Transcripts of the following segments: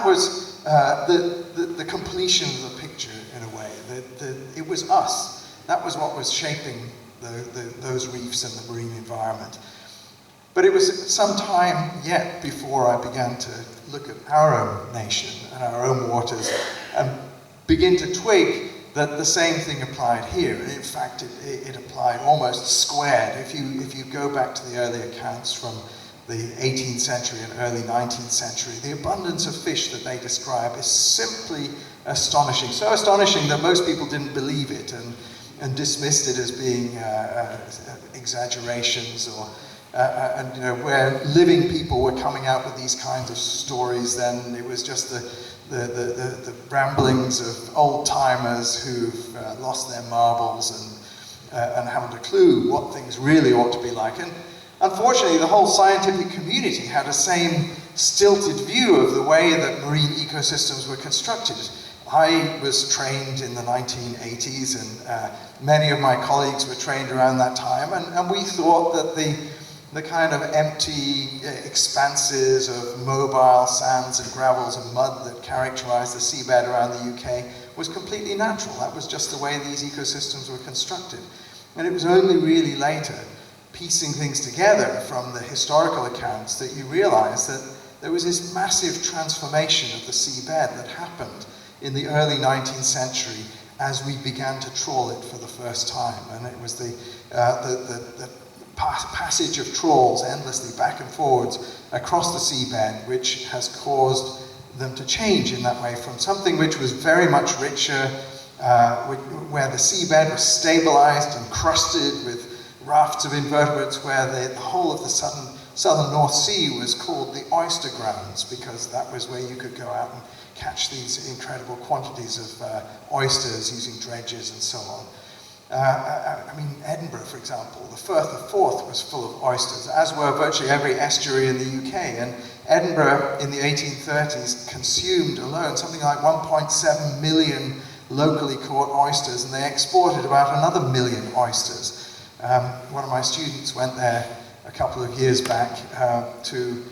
was the completion of the picture in a way. It was us. That was what was shaping those reefs and the marine environment. But it was some time yet before I began to look at our own nation and our own waters and begin to twig that the same thing applied here. In fact, it applied almost squared. If you go back to the early accounts from the 18th century and early 19th century, the abundance of fish that they describe is simply astonishing. So astonishing that most people didn't believe it and dismissed it as being exaggerations, or and where living people were coming out with these kinds of stories, then it was just the ramblings of old timers who've lost their marbles and haven't a clue what things really ought to be like. And unfortunately, the whole scientific community had a same stilted view of the way that marine ecosystems were constructed. I was trained in the 1980s, and many of my colleagues were trained around that time, and we thought that the kind of empty expanses of mobile sands and gravels and mud that characterized the seabed around the UK was completely natural. That was just the way these ecosystems were constructed. And it was only really later, piecing things together from the historical accounts, that you realize that there was this massive transformation of the seabed that happened in the early 19th century as we began to trawl it for the first time. And it was the passage of trawls endlessly back and forwards across the seabed which has caused them to change in that way from something which was very much richer, where the seabed was stabilized and crusted with rafts of invertebrates, where the whole of the southern North Sea was called the oyster grounds, because that was where you could go out and catch these incredible quantities of oysters using dredges and so on. I mean, Edinburgh, for example, the Firth of Forth was full of oysters, as were virtually every estuary in the UK. And Edinburgh in the 1830s consumed alone something like 1.7 million locally caught oysters, and they exported about another million oysters. One of my students went there a couple of years back to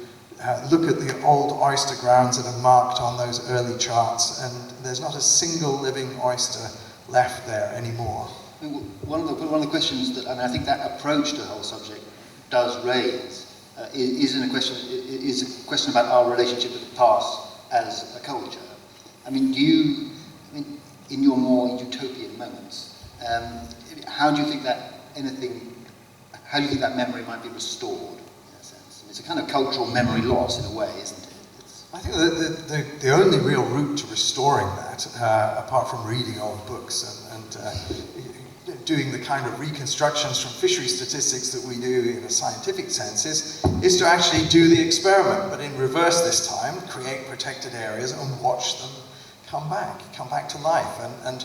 look at the old oyster grounds that are marked on those early charts, and there's not a single living oyster left there anymore. One of the questions that, I think that approach to the whole subject does raise is a question about our relationship with the past as a culture. I mean, in your more utopian moments, how do you think that memory might be restored, in a sense? It's a kind of cultural memory loss in a way, isn't it? I think that the only real route to restoring that, apart from reading old books and doing the kind of reconstructions from fishery statistics that we do in a scientific sense, is to actually do the experiment, but in reverse this time, create protected areas and watch them come back to life, and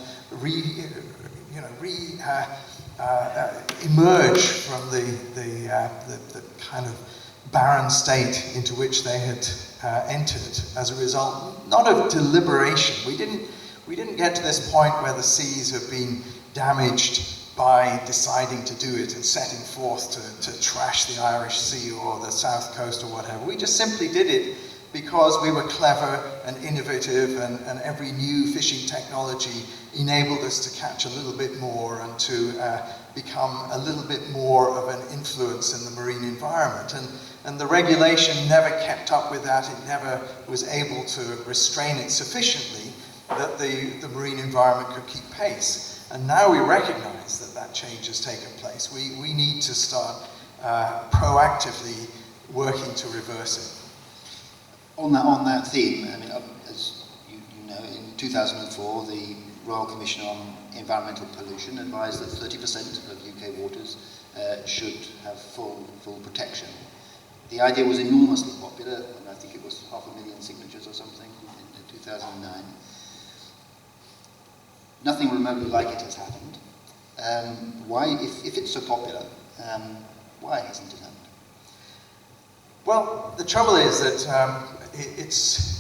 emerge from the kind of barren state into which they had entered as a result, not of deliberation. We didn't get to this point where the seas have been damaged by deciding to do it and setting forth to trash the Irish Sea or the South Coast or whatever. We just simply did it because we were clever and innovative, and every new fishing technology enabled us to catch a little bit more and to become a little bit more of an influence in the marine environment. And the regulation never kept up with that. It never was able to restrain it sufficiently that the marine environment could keep pace. And now we recognize that change has taken place. We need to start proactively working to reverse it. On that theme, I mean, as you know, in 2004, the Royal Commission on Environmental Pollution advised that 30% of UK waters should have full protection. The idea was enormously popular, and I think it was 500,000 signatures or something in 2009. Nothing remotely like it has happened. Why, if it's so popular, why hasn't it happened? Well, the trouble is that it's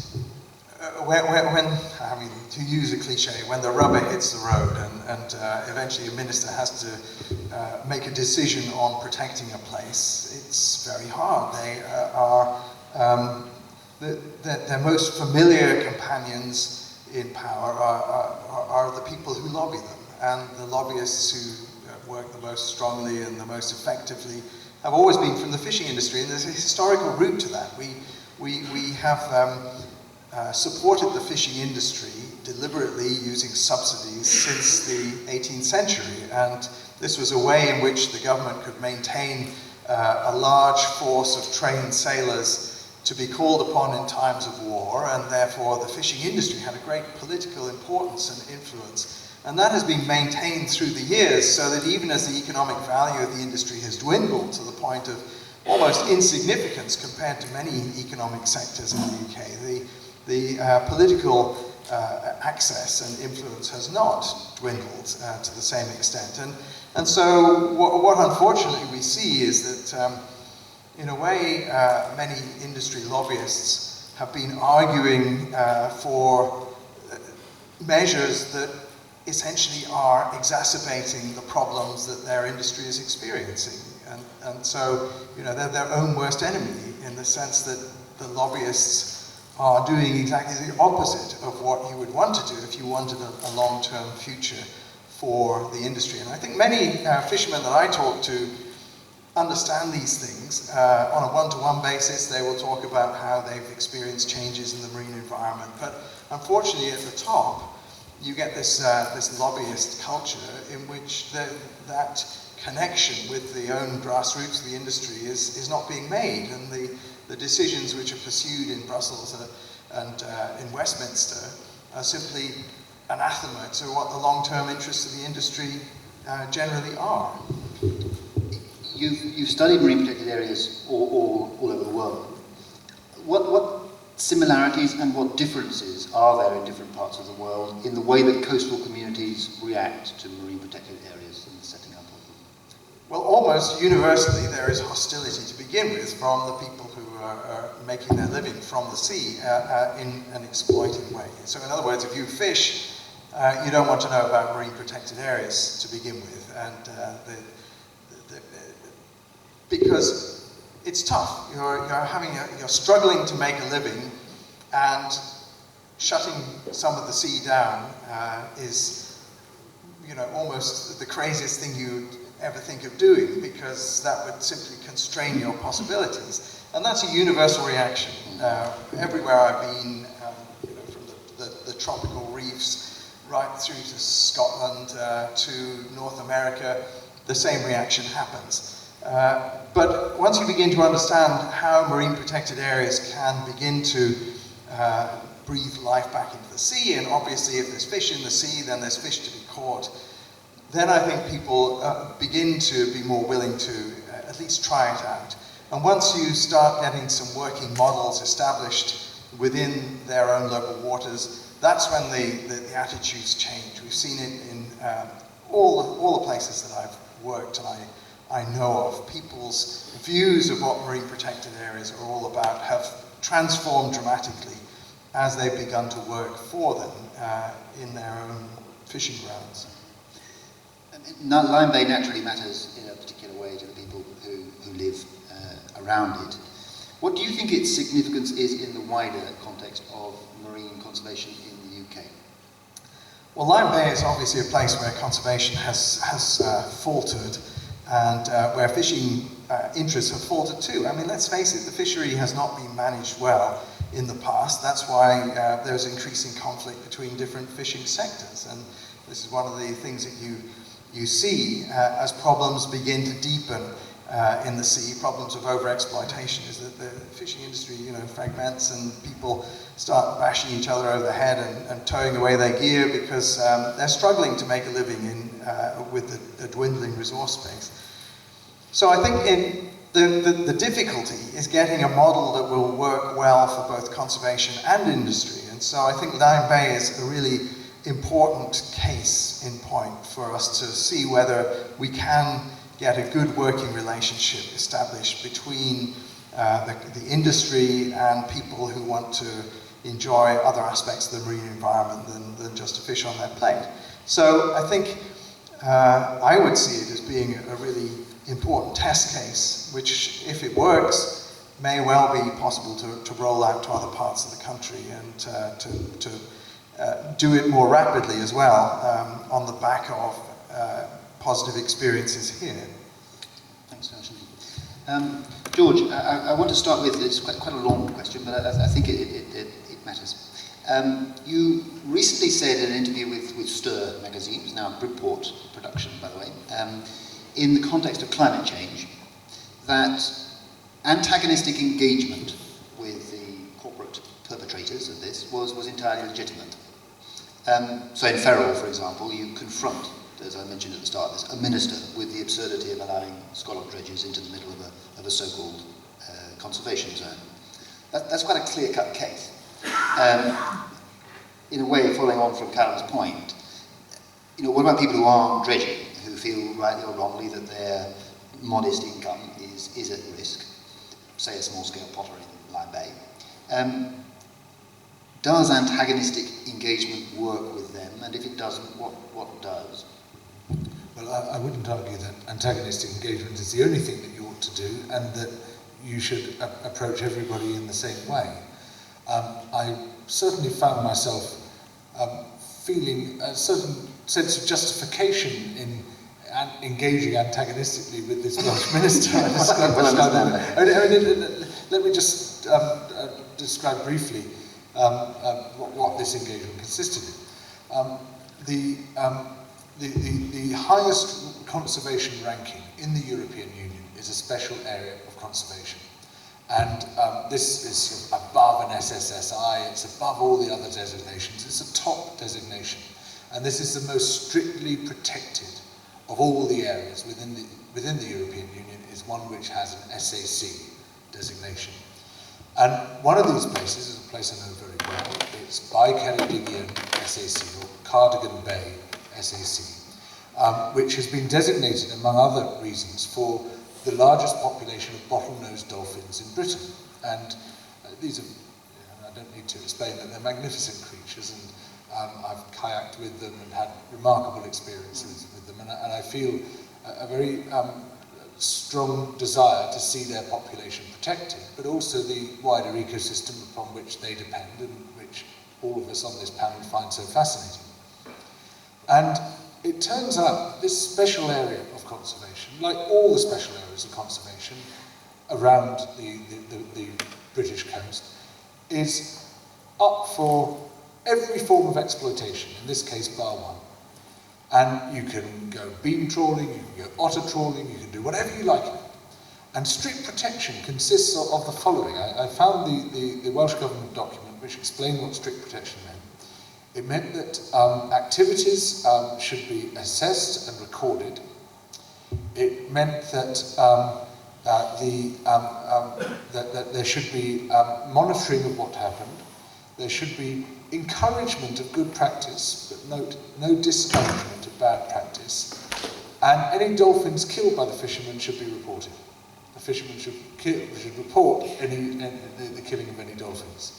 when I mean, to use a cliche, when the rubber hits the road, and eventually a minister has to make a decision on protecting a place, it's very hard. They are their most familiar companions in power are the people who lobby them, and the lobbyists who work the most strongly and the most effectively have always been from the fishing industry, and there's a historical root to that. We have supported the fishing industry deliberately using subsidies since the 18th century, and this was a way in which the government could maintain a large force of trained sailors to be called upon in times of war, and therefore the fishing industry had a great political importance and influence. And that has been maintained through the years, so that even as the economic value of the industry has dwindled to the point of almost insignificance compared to many economic sectors in the UK, the political access and influence has not dwindled to the same extent. And so what unfortunately we see is that in a way, many industry lobbyists have been arguing for measures that essentially are exacerbating the problems that their industry is experiencing. And so, they're their own worst enemy in the sense that the lobbyists are doing exactly the opposite of what you would want to do if you wanted a long-term future for the industry. And I think many fishermen that I talk to understand these things. On a one-to-one basis, they will talk about how they've experienced changes in the marine environment. But unfortunately, at the top, you get this lobbyist culture in which that connection with the own grassroots of the industry is not being made, and the decisions which are pursued in Brussels and in Westminster are simply anathema to what the long-term interests of the industry generally are. You've studied marine protected areas all over the world. What similarities and what differences are there in different parts of the world in the way that coastal communities react to marine protected areas and the setting up of them? Well, almost universally there is hostility to begin with from the people who are making their living from the sea in an exploiting way. So in other words, if you fish, you don't want to know about marine protected areas to begin with, and because it's tough. You're struggling to make a living, and shutting some of the sea down is, almost the craziest thing you'd ever think of doing, because that would simply constrain your possibilities. And that's a universal reaction. Everywhere I've been, from the tropical reefs right through to Scotland to North America, the same reaction happens. But once you begin to understand how marine protected areas can begin to breathe life back into the sea, and obviously if there's fish in the sea, then there's fish to be caught, then I think people begin to be more willing to at least try it out. And once you start getting some working models established within their own local waters, that's when the attitudes change. We've seen it in all the places that I've worked and I know of. People's views of what marine protected areas are all about have transformed dramatically as they've begun to work for them in their own fishing grounds. Lyme Bay naturally matters in a particular way to the people who live around it. What do you think its significance is in the wider context of marine conservation in the UK? Well, Lyme Bay is obviously a place where conservation has faltered, and where fishing interests have faltered too. I mean, let's face it, the fishery has not been managed well in the past. That's why there's increasing conflict between different fishing sectors, and this is one of the things that you see as problems begin to deepen in the sea. Problems of overexploitation is that the fishing industry, fragments, and people start bashing each other over the head and towing away their gear because they're struggling to make a living with a dwindling resource base. So I think the difficulty is getting a model that will work well for both conservation and industry. And so I think Lyme Bay is a really important case in point for us to see whether we can get a good working relationship established between the industry and people who want to enjoy other aspects of the marine environment than just to fish on their plate. So I think I would see it as being a really important test case, which, if it works, may well be possible to roll out to other parts of the country and to do it more rapidly as well on the back of positive experiences here. Thanks, Horatio. George, I want to start with, it's quite a long question, but I think it matters. You recently said in an interview with Stir magazine, it's now a Bridport production, by the way, in the context of climate change, that antagonistic engagement with the corporate perpetrators of this was entirely legitimate. So in Ferrol, for example, you confront, as I mentioned at the start, a minister with the absurdity of allowing scallop dredges into the middle of a so-called conservation zone. That's quite a clear-cut case. In a way, following on from Callum's point, what about people who aren't dredging, who feel rightly or wrongly that their modest income is at risk, say a small-scale pottery in Lyme Bay? Does antagonistic engagement work with them, and if it doesn't, what does? Well, I wouldn't argue that antagonistic engagement is the only thing that you ought to do, and that you should approach everybody in the same way. I certainly found myself feeling a certain sense of justification in engaging antagonistically with this Welsh minister. Let me just describe briefly what this engagement consisted in. The highest conservation ranking in the European Union is a special area of conservation. And this is above an SSSI, it's above all the other designations, it's a top designation. And this is the most strictly protected of all the areas within the European Union, is one which has an SAC designation. And one of these places is a place I know very well. It's by Ceredigion SAC, or Cardigan Bay SAC, which has been designated, among other reasons, for the largest population of bottlenose dolphins in Britain. And these are, I don't need to explain that they're magnificent creatures, and I've kayaked with them and had remarkable experiences with them, and I feel a very strong desire to see their population protected, but also the wider ecosystem upon which they depend and which all of us on this panel find so fascinating. And it turns out this special area of conservation, like all the special areas of conservation around the British coast, is up for every form of exploitation, in this case bar one. And you can go beam trawling, you can go otter trawling, you can do whatever you like. And strict protection consists of the following. I found the Welsh Government document which explained what strict protection meant. It meant that activities should be assessed and recorded. It meant that that there should be monitoring of what happened. There should be encouragement of good practice, but note, no discouragement of bad practice. And any dolphins killed by the fishermen should be reported. The fishermen should report the killing of any dolphins.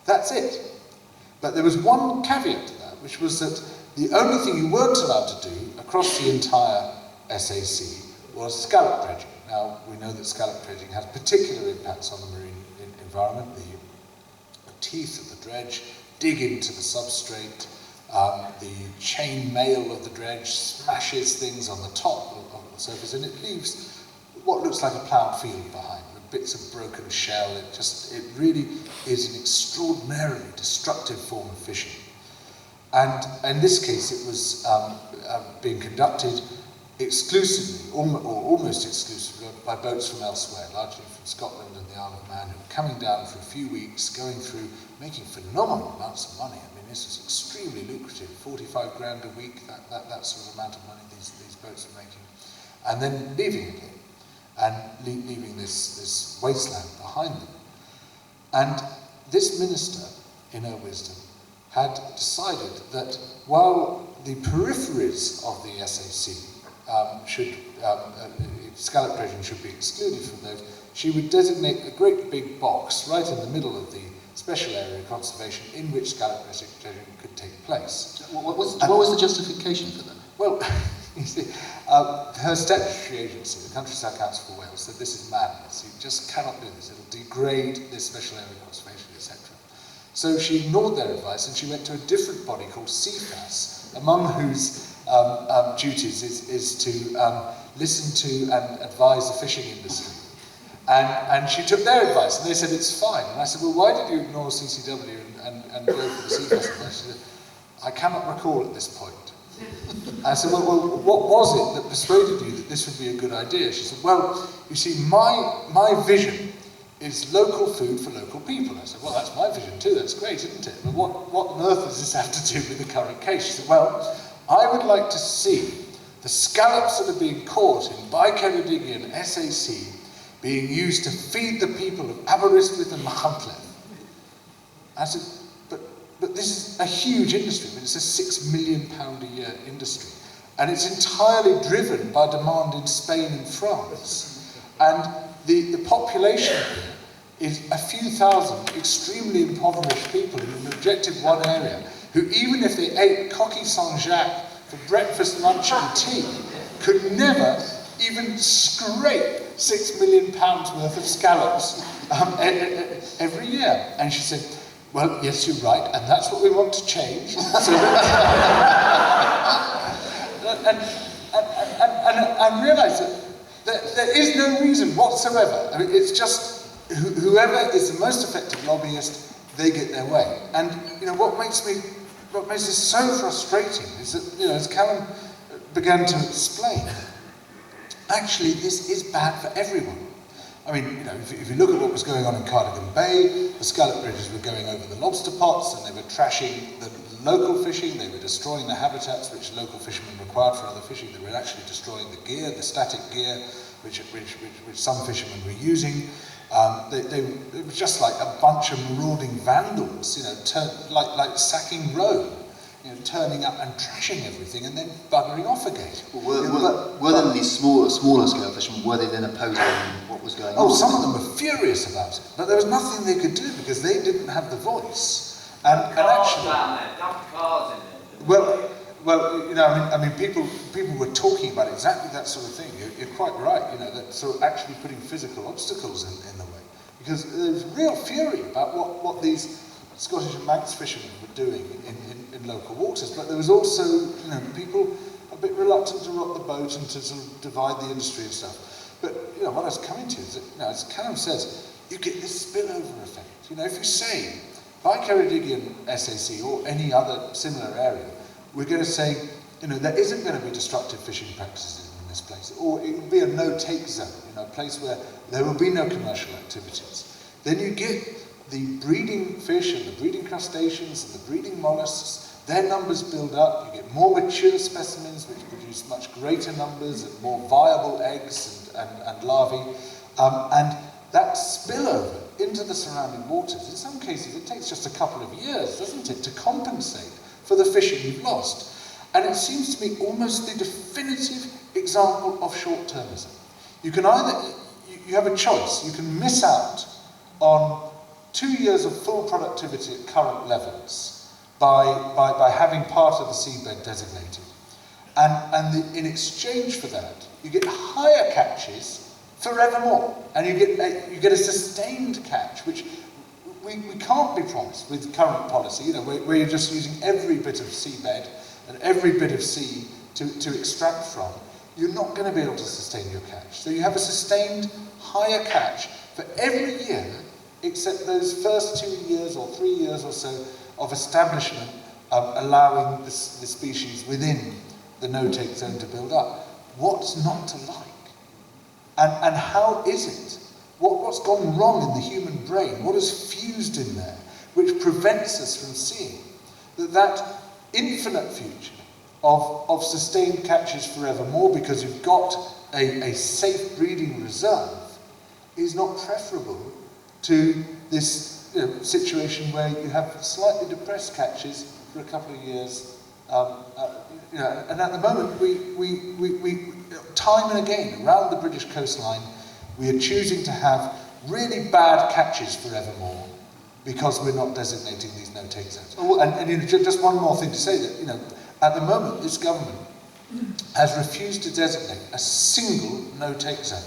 That's it. But there was one caveat to that, which was that the only thing you weren't allowed to do across the entire SAC was scallop dredging. Now, we know that scallop dredging has particular impacts on the marine environment. The teeth of the dredge dig into the substrate. The chain mail of the dredge smashes things on the top of the surface, and it leaves what looks like a ploughed field behind, with bits of broken shell. It really is an extraordinarily destructive form of fishing. And in this case, it was being conducted exclusively, or almost exclusively, by boats from elsewhere, largely from Scotland and the Isle of Man, who were coming down for a few weeks, going through, making phenomenal amounts of money. I mean, this was extremely lucrative, 45 grand a week, that sort of amount of money these boats were making. And then leaving again, and leaving this wasteland behind them. And this minister, in her wisdom, had decided that while the peripheries of the SAC scallop dredging should be excluded from those, she would designate a great big box right in the middle of the special area of conservation in which scallop dredging could take place. What was the justification for that? Well, You see, her statutory agency, the Countryside Council for Wales, said this is madness. You just cannot do this. It'll degrade this special area conservation, etc. So she ignored their advice and she went to a different body called CFAS, among whose duties is to listen to and advise the fishing industry. And she took their advice and they said it's fine. And I said, well, why did you ignore CCW and go for the CFAS advice? She said, I cannot recall at this point. I said, well, what was it that persuaded you that this would be a good idea? She said, well, you see, my vision is local food for local people. I said, well, that's my vision too, that's great, isn't it? But what on earth does this have to do with the current case? She said, well, I would like to see the scallops that are being caught in Bi-Ceredigion SAC being used to feed the people of Aberystwyth and Machynlleth. I said, but this is a huge industry. I mean, it's a £6 million a year industry. And it's entirely driven by demand in Spain and France. And the population here is a few thousand extremely impoverished people in an objective one area, who even if they ate coquille Saint-Jacques for breakfast, lunch and tea, could never even scrape £6 million worth of scallops every year. And she said, well, yes, you're right, and that's what we want to change. So and I realised that there is no reason whatsoever. I mean, it's just whoever is the most effective lobbyist, they get their way. And you know what makes this so frustrating is that, you know, as Callum began to explain, actually this is bad for everyone. I mean, you know, if you look at what was going on in Cardigan Bay, the scallop bridges were going over the lobster pots and they were trashing the local fishing, they were destroying the habitats which local fishermen required for other fishing, they were actually destroying the gear, the static gear, which some fishermen were using. It was just like a bunch of marauding vandals, you know, like sacking Rome. You know, turning up and trashing everything and then buggering off again. Well, were then these smaller scale fishermen, were they then opposing what was going on? Oh, some of them were furious about it, but there was nothing they could do because they didn't have the voice. And actually, well, you know, I mean, people were talking about exactly that sort of thing. You're quite right. You know, that sort of actually putting physical obstacles in the way, because there's real fury about what these Scottish and Manx fishermen were doing in local waters, but there was also, you know, people a bit reluctant to rock the boat and to sort of divide the industry and stuff. But, you know, what I was coming to is that, you know, as Callum says, you get this spillover effect. You know, if you say, by Ceredigion SAC or any other similar area, we're going to say, you know, there isn't going to be destructive fishing practices in this place, or it will be a no-take zone, you know, a place where there will be no commercial activities. Then you get the breeding fish and the breeding crustaceans and the breeding mollusks, their numbers build up, you get more mature specimens which produce much greater numbers and more viable eggs and larvae, and that spillover into the surrounding waters, in some cases it takes just a couple of years, doesn't it, to compensate for the fishing you've lost. And it seems to be almost the definitive example of short-termism. You can either, you have a choice, you can miss out on 2 years of full productivity at current levels by having part of the seabed designated. And in exchange for that, you get higher catches forevermore. And you get a sustained catch, which we can't be promised with current policy, you know, where you're just using every bit of seabed and every bit of sea to extract from. You're not going to be able to sustain your catch. So you have a sustained higher catch for every year except those first 2 years or 3 years or so of establishment, allowing the species within the no-take zone to build up. What's not to like? And how is it? What's gone wrong in the human brain? What has fused in there which prevents us from seeing that infinite future of sustained catches forevermore because you've got a safe breeding reserve is not preferable to this situation where you have slightly depressed catches for a couple of years. You know, and at the moment, we time and again around the British coastline, we are choosing to have really bad catches forevermore because we're not designating these no-take zones. And you know, just one more thing to say that, you know, at the moment, this government has refused to designate a single no-take zone.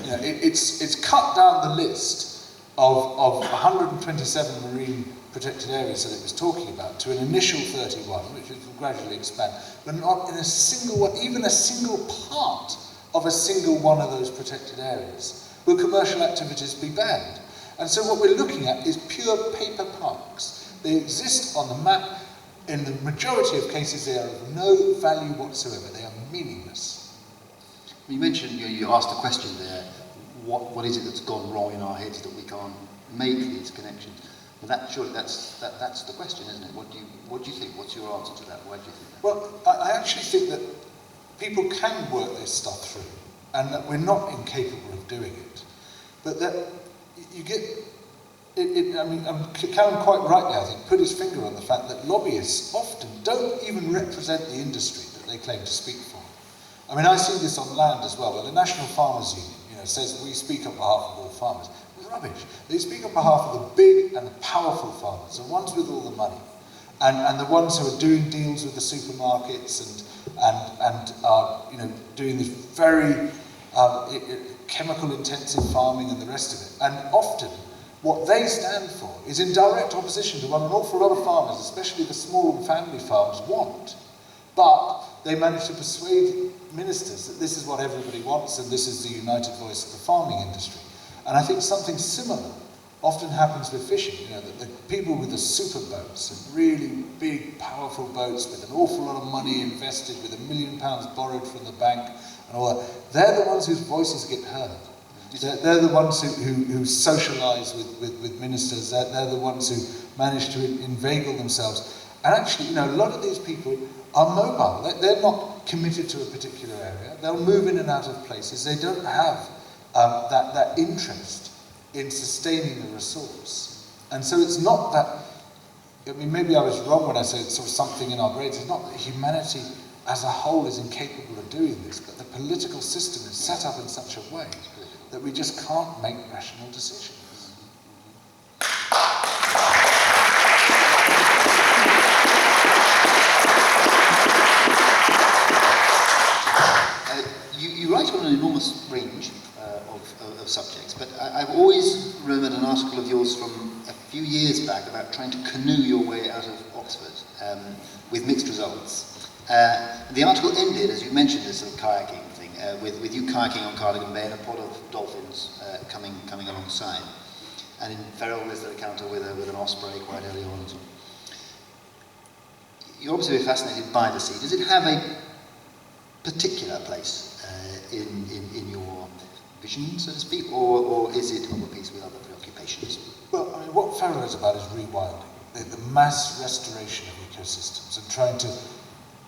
You know, it's cut down the list of 127 marine protected areas that it was talking about to an initial 31, which it will gradually expand, but not in a single one, even a single part of a single one of those protected areas will commercial activities be banned. And so what we're looking at is pure paper parks. They exist on the map. In the majority of cases, they are of no value whatsoever. They are meaningless. You mentioned, you asked a question there, what is it that's gone wrong in our heads that we can't make these connections? Well, surely that's the question, isn't it? What do you think? What's your answer to that? Why do you think that? Well, I actually think that people can work this stuff through, and that we're not incapable of doing it. But that you get, Callum quite rightly, I think, put his finger on the fact that lobbyists often don't even represent the industry that they claim to speak for. I mean, I see this on land as well, where the National Farmers Union, says we speak on behalf of all farmers. Rubbish. They speak on behalf of the big and the powerful farmers, the ones with all the money, and the ones who are doing deals with the supermarkets and are doing this very chemical-intensive farming and the rest of it. And often, what they stand for is in direct opposition to what an awful lot of farmers, especially the small and family farms, want. But they manage to persuade ministers that this is what everybody wants and this is the united voice of the farming industry. And I think something similar often happens with fishing, that the people with the super boats and really big, powerful boats with an awful lot of money invested, with £1 million borrowed from the bank and all that, they're the ones whose voices get heard. They're the ones who socialise with ministers, they're the ones who manage to inveigle themselves. And actually, a lot of these people are mobile. They're not committed to a particular area. They'll move in and out of places. They don't have that interest in sustaining the resource. And so it's not that, maybe I was wrong when I said it's sort of something in our brains. It's not that humanity as a whole is incapable of doing this, but the political system is set up in such a way that we just can't make rational decisions. You write on an enormous range of subjects, but I've always remembered an article of yours from a few years back about trying to canoe your way out of Oxford with mixed results. The article ended, as you mentioned, this sort of kayaking thing, with you kayaking on Cardigan Bay and a pod of dolphins coming alongside. And in Ferrol there's the encounter with an osprey quite early on. You're obviously fascinated by the sea. Does it have a particular place in your vision, so to speak, or is it of a piece with other preoccupations? Well, what Ferrol is about is rewilding, the mass restoration of ecosystems and trying to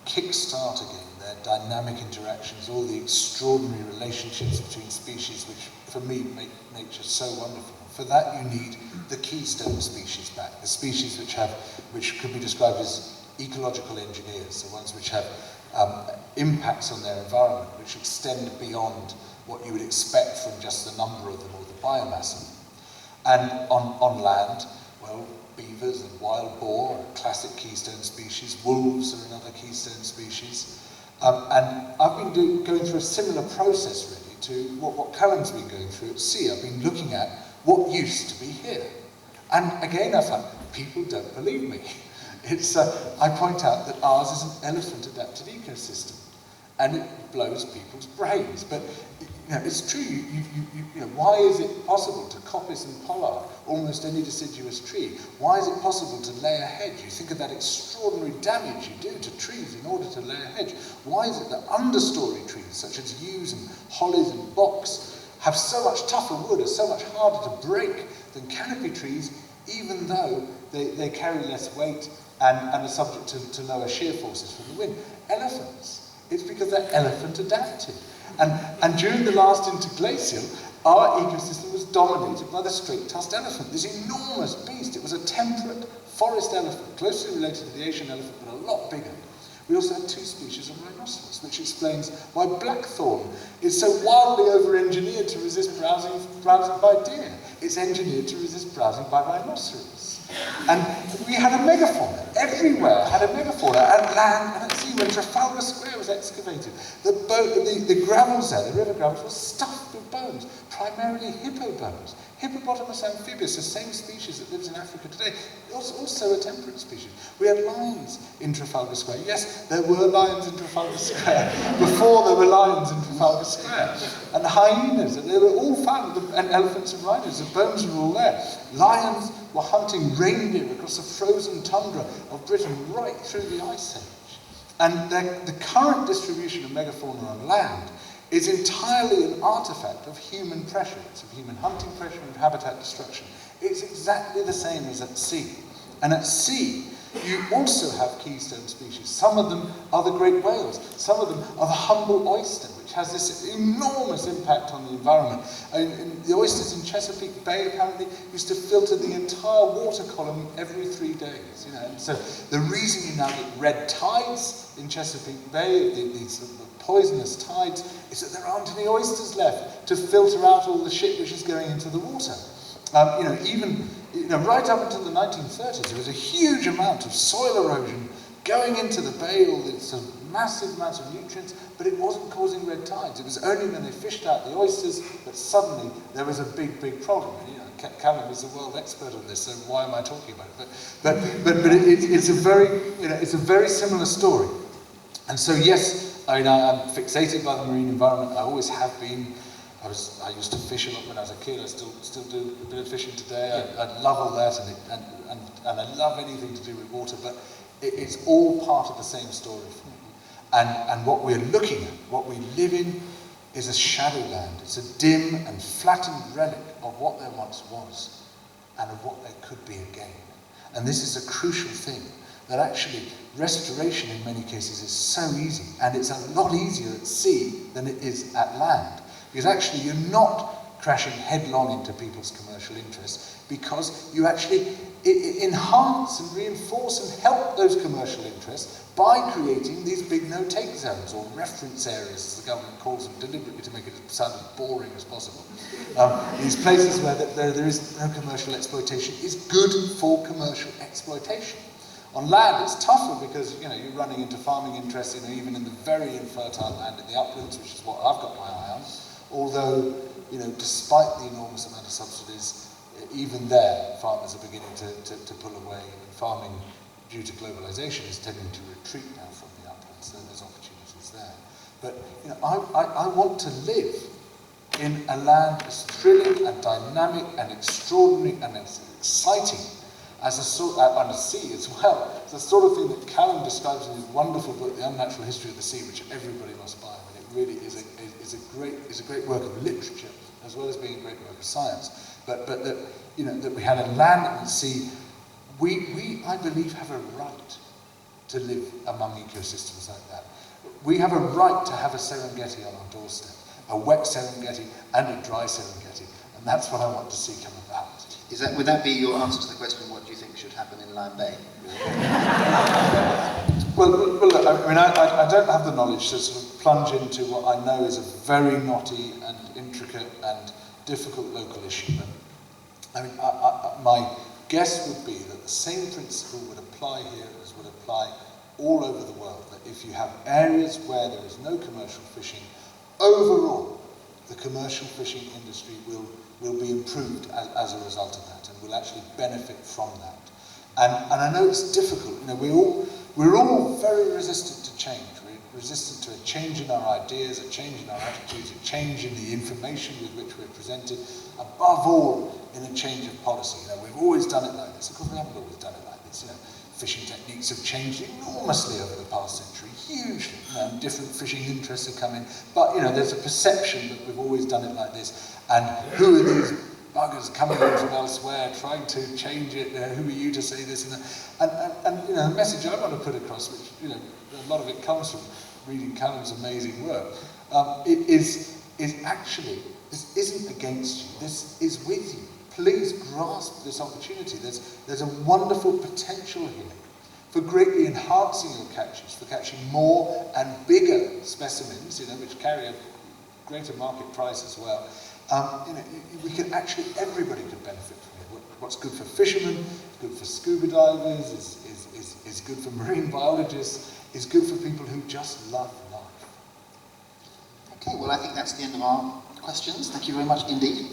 kick-start again their dynamic interactions, all the extraordinary relationships between species which, for me, make nature so wonderful. For that, you need the keystone species back, the species which could be described as ecological engineers, the ones which have impacts on their environment which extend beyond what you would expect from just the number of them or the biomass of them. And on land, well, beavers and wild boar are classic keystone species, wolves are another keystone species. And I've been going through a similar process really to what Callum's been going through at sea. I've been looking at what used to be here. And again I found people don't believe me. I point out that ours is an elephant-adapted ecosystem, and it blows people's brains. But it's true. Why is it possible to coppice and pollard almost any deciduous tree? Why is it possible to lay a hedge? You think of that extraordinary damage you do to trees in order to lay a hedge. Why is it that understory trees, such as yews and hollies and box, have so much tougher wood, are so much harder to break than canopy trees, even though they carry less weight and are subject to lower shear forces from the wind? Elephants. It's because they're elephant adapted. And during the last interglacial, our ecosystem was dominated by the straight-tusked elephant, this enormous beast. It was a temperate forest elephant, closely related to the Asian elephant, but a lot bigger. We also had 2 species of rhinoceros, which explains why blackthorn is so wildly over-engineered to resist browsing by deer. It's engineered to resist browsing by rhinoceros. And we had a megafauna. Everywhere had a megafauna, at land and at sea. When Trafalgar Square was excavated, the gravels there, the river gravels, were stuffed with bones, primarily hippo bones. Hippopotamus amphibius, the same species that lives in Africa today, also a temperate species. We had lions in Trafalgar Square. Yes, there were lions in Trafalgar Square before there were lions in Trafalgar Square. And hyenas, and they were all found, and elephants and rhinos, the bones were all there. Lions were hunting reindeer across the frozen tundra of Britain right through the Ice Age. And the current distribution of megafauna on land is entirely an artifact of human pressure. It's of human hunting pressure and habitat destruction. It's exactly the same as at sea. And at sea, you also have keystone species. Some of them are the great whales. Some of them are the humble oyster, which has this enormous impact on the environment. And the oysters in Chesapeake Bay apparently used to filter the entire water column every 3 days. And so the reason you now get red tides in Chesapeake Bay, these poisonous tides, is that there aren't any oysters left to filter out all the shit which is going into the water. Right up until the 1930s, there was a huge amount of soil erosion going into the bay, all these sort of massive amounts of nutrients, but it wasn't causing red tides. It was only when they fished out the oysters that suddenly there was a big, big problem. Callum is the world expert on this, so why am I talking about it? But it's a very similar story. And so yes, I'm fixated by the marine environment. I always have been. I used to fish a lot when I was a kid. I still do a bit of fishing today. I love all that, and I love anything to do with water. But it's all part of the same story for me. And what we're looking at, what we live in, is a shadowland. It's a dim and flattened relic of what there once was, and of what there could be again. And this is a crucial thing. That actually restoration in many cases is so easy, and it's a lot easier at sea than it is at land. Because actually you're not crashing headlong into people's commercial interests, because you actually enhance and reinforce and help those commercial interests by creating these big no-take zones, or reference areas, as the government calls them, deliberately to make it sound as boring as possible. These places where there is no commercial exploitation is good for commercial exploitation. On land, it's tougher because you're running into farming interests, even in the very infertile land in the uplands, which is what I've got my eye on. Although, despite the enormous amount of subsidies, even there, farmers are beginning to pull away, and farming, due to globalization, is tending to retreat now from the uplands. So there's opportunities there. But I want to live in a land as thrilling and dynamic and extraordinary and as exciting as on a sea as well. It's the sort of thing that Callum describes in his wonderful book, The Unnatural History of the Sea, which everybody must buy. I mean, it really is a great work of literature, as well as being a great work of science. But that we had a land and a sea, we I believe have a right to live among ecosystems like that. We have a right to have a Serengeti on our doorstep, a wet Serengeti and a dry Serengeti, and that's what I want to see come about. Would that be your answer to the question, what do you think should happen in Lime Bay? Well, look, I don't have the knowledge to sort of plunge into what I know is a very knotty and intricate and difficult local issue. But my guess would be that the same principle would apply here as would apply all over the world, that if you have areas where there is no commercial fishing, overall, the commercial fishing industry will be improved as a result of that, and will actually benefit from that. And I know it's difficult. We're all very resistant to change. We're resistant to a change in our ideas, a change in our attitudes, a change in the information with which we're presented. Above all, in a change of policy. We've always done it like this. Of course, we haven't always done it like this. Fishing techniques have changed enormously over the past century, hugely. Different fishing interests have come in, but there's a perception that we've always done it like this. And who are these buggers coming in from elsewhere, trying to change it? Who are you to say this and that? And the message I want to put across, which a lot of it comes from reading Callum's amazing work, is actually this isn't against you. This is with you. Please grasp this opportunity. There's a wonderful potential here for greatly enhancing your catches, for catching more and bigger specimens, which carry a greater market price as well. We could actually, everybody could benefit from it. What's good for fishermen, good for scuba divers, is good for marine biologists, is good for people who just love life. Okay, well I think that's the end of our questions. Thank you very much indeed.